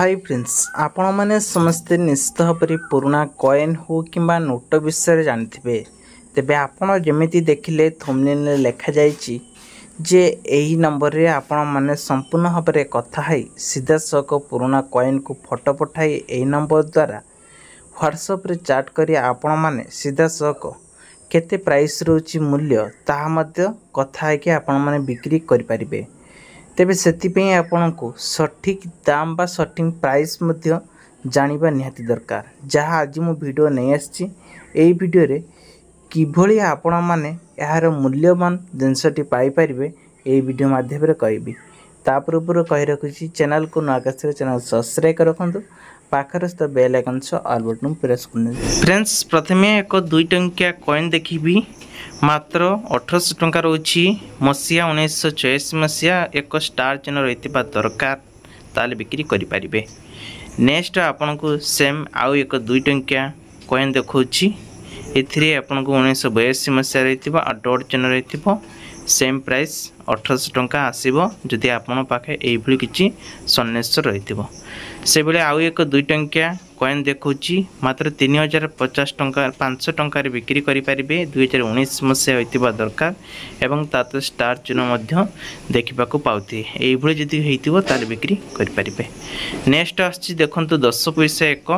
Hi friends आपण माने समस्ते निश्चित भाव पुराना कॉइन हो किंबा नोट विषय जानते तेबे आपण जमिति देखिले थंबनेल रे लिखा जायछि जे एही नंबर रे आपण माने संपूर्ण भाव में कथा है सीधा सक पुराना कॉइन को फोटो पठाई एही नंबर द्वारा व्हाट्सएप रे चैट करी आपण माने सीधा सक केते प्राइस रोची मूल्य ताहा मध्य कथा है कि आपण माने बिक्री करि परिबे। तेबे सेतिपई आपनको सठिक दाम बा सठिक प्राइस मध्य जानिबा निहाती दरकार। जहाँ आज मु वीडियो नहीं आछि एई वीडियो रे किभली आपण माने यार मूल्यवान जिनसटी पाई परिबे एई वीडियो माध्यम रे कहबी। तापर ऊपर कहि रखुछि चैनल को नागस्त्र चैनल सब्सक्राइब कर रखंतु पाखर स्थ बेल आइकन से ऑल बटन प्रेस करने। फ्रेंड्स प्रथमे एक 2 टंकिया कॉइन देखिबी मात्र 1800 टंका रोची मसिया 1986 मसिया एक स्टार चिन्ह रही दरकार ताले बिक्री करि परिबे। नेक्स्ट आपन को सेम आउ एक 2 टंकिया कॉइन देखौछि एथिरे आपन को 1982 मसिया रही डॉट चिन्ह रही सेम प्राइस 1800 टंका आसीबो जदि आपन पाखे एई भली किछि सन्नेश्वर रही से बेले आउ एक 2 टंकिया कॉइन देखौछि मात्र 3050 टंका 500 टंका बिक्री करि परिबे। 2019 मसिया होइतिबा दरकार एवं तात स्टार चिन्ह मध्य देखिबा को पाउथि एई भली जदि हेइतिबो ताले बिक्री करि परिबे। नेक्स्ट आछि देखंतु 10 पैसा एक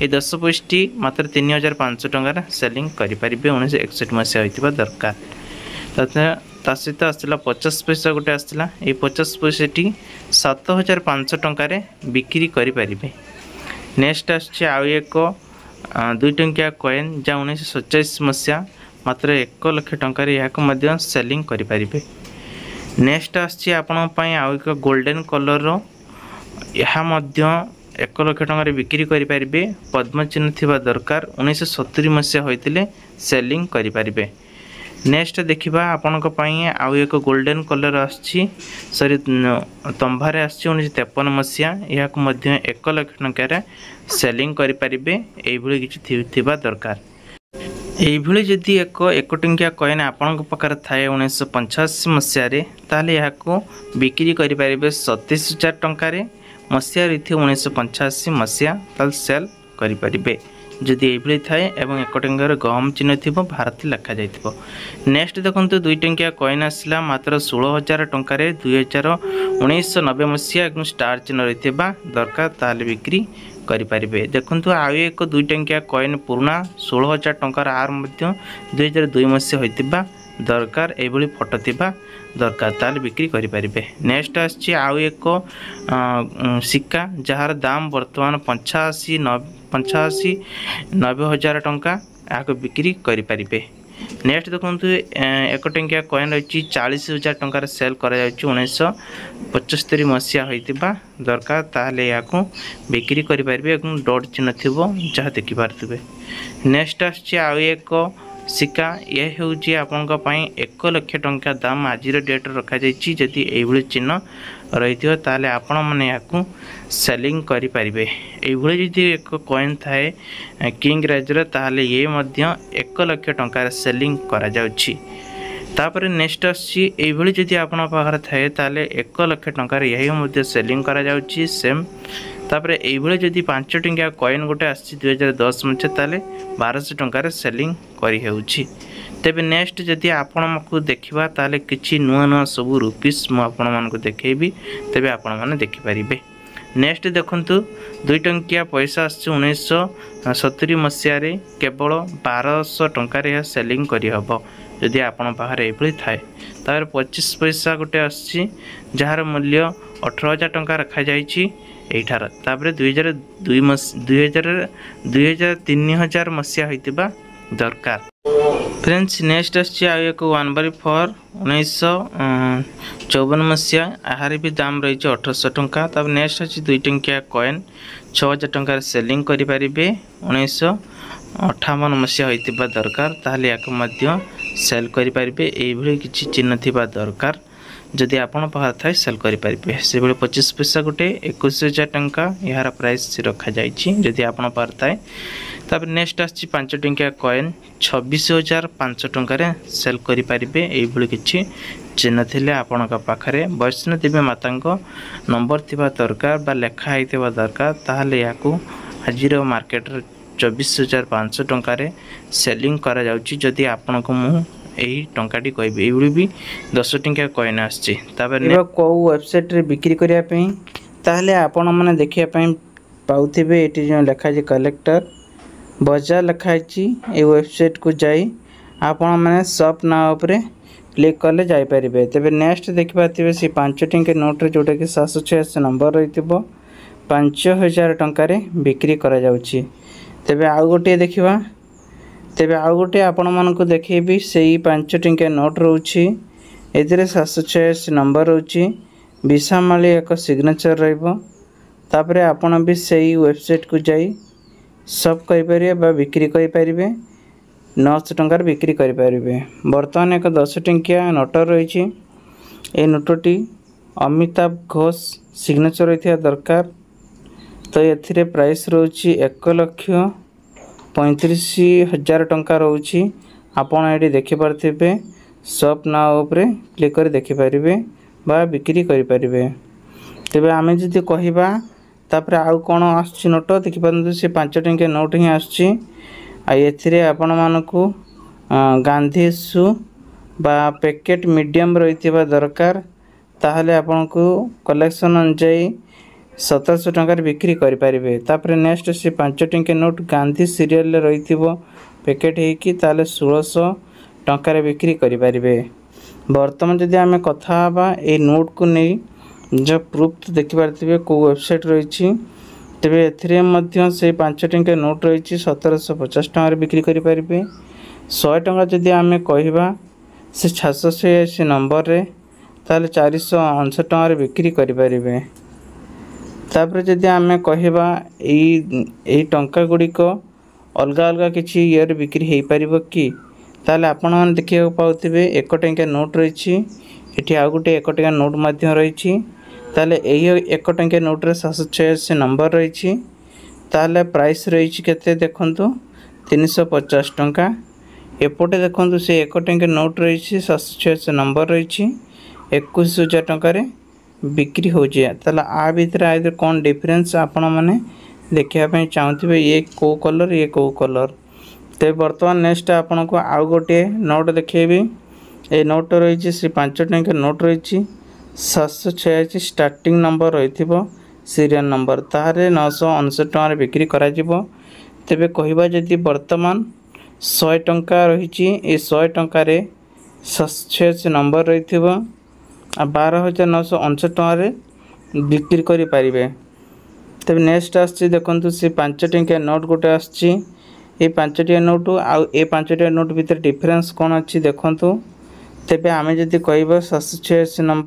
ए 10 पैसाटी मात्र 3500 टंका सेलिंग करि परिबे। 1961 मसिया होइतिबा दरकार ता सहित आसला 50 पैसा गोटे आसला ए 50 पैसाटी 7500 टंका बिक्री करि परिबे। नेक्स्ट आछे आउ एक 2 टंकिया कॉइन जा 1947 मसिया मात्र 1 लाख टंका याक मध्य सेलिंग करि परिबे। नेक्स्ट आछे आपन पई आउ एक गोल्डन कलर रो यहा मध्य 1 लाख टंका बिक्री करि परिबे। पद्म चिन्ह थिबा दरकार 1970 मसिया होइतिले सेलिंग करि परिबे। नेक्स्ट देखिबा आपनक पई आउ एक गोल्डन कलर आछि सॉरी तंभारे आछि 1953 मसिया याक मध्य 1 लाख टंका सेलिंग करि परिबे। एई भली किछि थिबा दरकार। एई भली जदि एक टंकिया कॉइन आपनक पकर थाए 1985 मसिया रे ताले याको बिक्री करि परिबे 37000 टंका रे मसिया रे 1985 मसिया ताल सेल करि परिबे जदि एभली थाए एवं 1 टंकार गहम चिन्ह थिबो भारत लिखा जाइथिबो। नेक्स्ट देखंतु 2 टंकिया कॉइन आसला मात्र 16000 टंका रे 1990 मसिया एवं स्टार चिन्ह रहिथिबा दरकार ताले बिक्री करि परिबे। देखंतु आ एक 2 टंकिया कॉइन पुराना 16000 टंकार आर मध्य 2002 मसिया होइतिबा दरकार एभली फोटो थिबा दरकार ताले बिक्री करि परिबे। नेक्स्ट आछि आउ एक सिक्का जहार दाम वर्तमान 85-90 हजार टंका याको बिक्री करि परिबे। नेक्स्ट देखंतु 1 टंकिया कॉइन रही 40,000 टंका सेल करा जाउछि 1975 मसिया होइतिबा दरकार ताले याको बिक्री करि परिबे एवं डॉट चिन्ह थिबो जहा देखि पारथिबे। नेक्स्ट आछि आउ एक सिक्का ये होउछि आपनक पई 1 लाख टंका दाम आजिर डेट रखा जाइछि जदि एई भली चिन्ह रहिथियो ताले आपण माने याकू सेलिंग करि परिबे। एई भली जदि एक कॉइन थाए किंग राजर ताले ये मध्य 1 लाख टंका सेलिंग करा जाउछि। तापर नेक्स्ट आछि एई भली जदि आपण पाखर थाए ताले 1 लाख टंका यही मध्य सेलिंग करा जाउछि सेम। तापर एई भली जदि 5 टंकिया कॉइन गोटे आछि 2010 मचे ताले 1200 टंका सेलिंग करि हेउछि। तेबे नेक्स्ट जदि आपण मको देखिबा ताले किछि नुआ नुआ सब रुपीस मु आपण मान को देखेबी तेबे आपण माने देखि परिबे। नेक्स्ट देखंतु 2 टंकिया पैसा आछि 1970 मसिया रे केवल 1200 टंका रे सेलिंग करि हबो जदि आपण बाहर एभली थाए। तार 25 पैसा गोटे आछि जहार मूल्य 18000 टंका रखा जाइछि एठार। तापर 3000 मसिया होइतिबा दरकार। फ्रेंड्स नेक्स्ट आछि आ एक 1/4 1954 मसिया आहार भी दाम रही 1800 टंका। तब नेक्स्ट अछि 2 टंकिया कॉइन 6000 टंका सेलिंग करि परिबे 1958 मसिया होइतिबा दरकार ताले याक मध्य सेल करि परिबे। एई भली किछि चिन्ह थिबा दरकार जदि आपण पाखर थाए सेल करि परिबे। से बेले 25 पैसा गोटे 21000 टंका यार प्राइस रखा जाइछि जदि आपण पाखर थाए। तापर नेक्स्ट आछि 5 टंकिया कॉइन 26500 टंका रे सेल करि परिबे। एई भली किछि चिन्ह थिले आपणक पाखरे वैष्णो देवी माता नंबर थिबा दरकार बा लेखा होइथिबा दरकार ताहले याकू आजिर मार्केट 24,500 टंकार सेलिंग करा जाउची जदि आपणक मु एही टंकाटी कहबी एबुली भी 10 टंका कॉइन आछि ताबे को वेबसाइट रे बिक्री करिया पई ताहले आपण माने देखिया पई पाउथिबे एटी जो लेखा जे कलेक्टर बजार लिखाई ए वेबसाइट को जाई आपण मैंने शॉप ना उपरे क्लिक कले जापर तेज नेक्स्ट देखिए सी 5 टंका नोट रे जोटा कि 786 नंबर रही 5,000 टंकार बिक्री करा जाउची तेबे आउ गोटे देखिबा तेबे आउ गोटे आपण मानक देखिबी सेही 5 टंका नोट रोची एथिरे 786 नंबर रोची विशामाली एक सिग्नेचर रहइबो तापरे आपण भी सेही वेबसाइट को जाई सब करिपारे बा बिक्री करिपारे 900 टंकार बिक्री करिपारे बर्तमान एक 10 टंकिया नोट रही ए नोटटी अमिताभ घोष सिग्नेचर रही दरकार तो एथिरे प्राइस रोची 1,35,000 टंका रोची आपण एटी देखि पारथिबे शॉप नाउ उपरे क्लिक कर देखि पारिबे बा बिक्री करिपारे तेबे आमे जदि कहिबा तापर आउ कोन आछि नोट देखि पारंतु से 5 टंका नोट ही आछि आ एथिरे आपण मानकू गांधी सु बा पैकेट मीडियम रहिथिबा दरकार ताहले आपनको कलेक्शन अनुसार 1700 टंका बिक्री करि परिबे तापर नेक्स्ट से 5 टंका नोट गांधी सीरियल रहिथिबो पैकेट हे कि ताले 1600 टंका बिक्री करि परिबे वर्तमान जदि आमे कथा बा ए नोट को नै जो प्रूफ देखि पारथिबे को वेबसाइट रही तेरे एथिरे मध्य से 5 टंका नोट रही 1750 टंका बिक्री करि परिबे 100 टंका जदि आमे कहिबा से 686 नंबर रे ताले 459 टंका बिक्री करि परिबे तापर जदि आमे कहिबा एई टंका गुडी को अलगा अलगा किछि ईयर बिक्री हेई परिबो कि ताले आपण मन देखिया पाउथिबे 1 टंका नोट रही एठी आ गुटे 1 टंका नोट मध्य रही ताले एही 1 टंका नोट रे 786 नंबर रही ताले प्राइस रही केते देखंतु 350 टंका एपटे देखंतु से 1 टंका नोट रही 786 नंबर रही 21,000 टंका रे बिक्री हो जाए ताले आ भीतर आइदर कोन डिफरेंस आपण माने देखिया पई चाहथिबे ये को कलर ये को कलर ते वर्तमान नेक्स्ट आपण को आउ गोटे नोट देखेबी ए नोट रही से 5 टंका नोट रही 786 स्टार्टिंग नंबर रही सीरियल नंबर तारे 959 टंका बिक्री करा जिवो तेबे कहिबा जदि वर्तमान 100 टंका रही ए 100 टंका रे 786 नंबर रही 12,959 टंका बिक्री करि परिबे तेबे नेक्स्ट आछि देखंतु से 5 टंका नोट गोटे आछि ए 5 टंका नोट आउ ए 5 टंका नोट भीतर डिफरेंस कोन अछि देखंतु तेबे आमे जदि कहिबा 786 नंबर